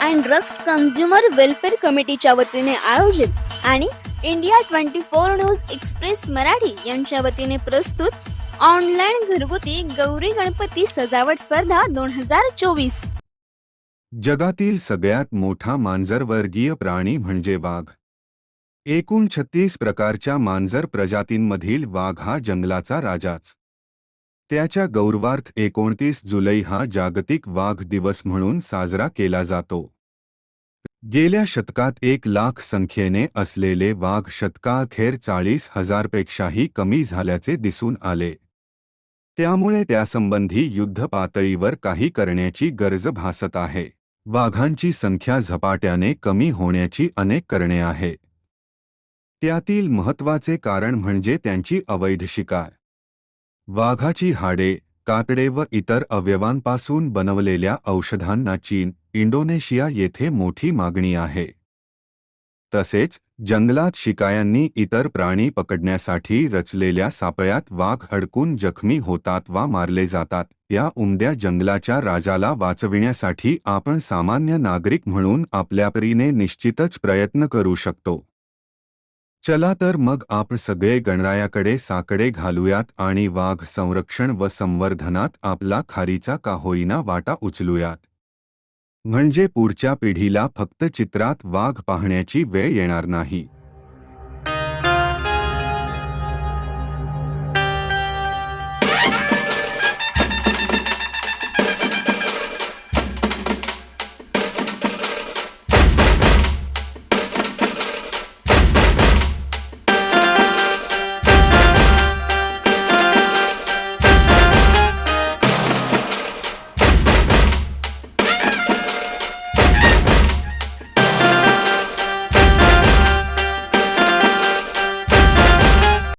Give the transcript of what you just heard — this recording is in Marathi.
अँड ड्रग्स कन्झ्युमर वेलफेअर कमिटीच्या वतीने आयोजित आणि इंडिया 24 न्यूज एक्सप्रेस मराठी यांच्या वतीने प्रस्तुत ऑनलाईन घरगुती गौरी गणपती सजावट स्पर्धा 2024। जगातील सगळ्यात मोठा मांजरवर्गीय प्राणी म्हणजे वाघ। एकूण 36 प्रकारच्या मांजर प्रजातींमधील वाघ हा जंगलाचा राजाच। त्याच्या गौरवार्थ 29 जुलै हा जागतिक वाघ दिवस म्हणून साजरा केला जातो। गेल्या शतकात 1 लाख संख्येने असलेले वाघ शतकाअखेर 40,000 पेक्षाही कमी झाल्याचे दिसून आले। त्यामुळे त्यासंबंधी युद्ध पातळीवर काही करण्याची गरज भासत आहे। वाघांची संख्या झपाट्याने कमी होण्याची अनेक कारणे आहेत। त्यातील महत्त्वाचे कारण म्हणजे त्यांची अवैध शिकार। वाघाची हाडे, कातडे व इतर अवयवांपासून बनवलेल्या औषधांना चीन, इंडोनेशिया येथे मोठी मागणी आहे। तसेच जंगलात शिकाऱ्यांनी इतर प्राणी पकडण्यासाठी रचलेल्या सापळ्यात वाघ अडकून जखमी होतात वा मारले जातात। या उमद्या जंगलाच्या राजाला वाचविण्यासाठी आपण सामान्य नागरिक म्हणून आपल्या परीने निश्चितच प्रयत्न करू शकतो। चला तर मग आपण सगळे गणरायाकडे साकडे घालूयात आणि वाघ संरक्षण व संवर्धनात आपला खारीचा का होईना वाटा उचलूयात। म्हणजे पुढच्या पिढीला फक्त चित्रात वाघ पाहण्याची वेळ येणार नाही।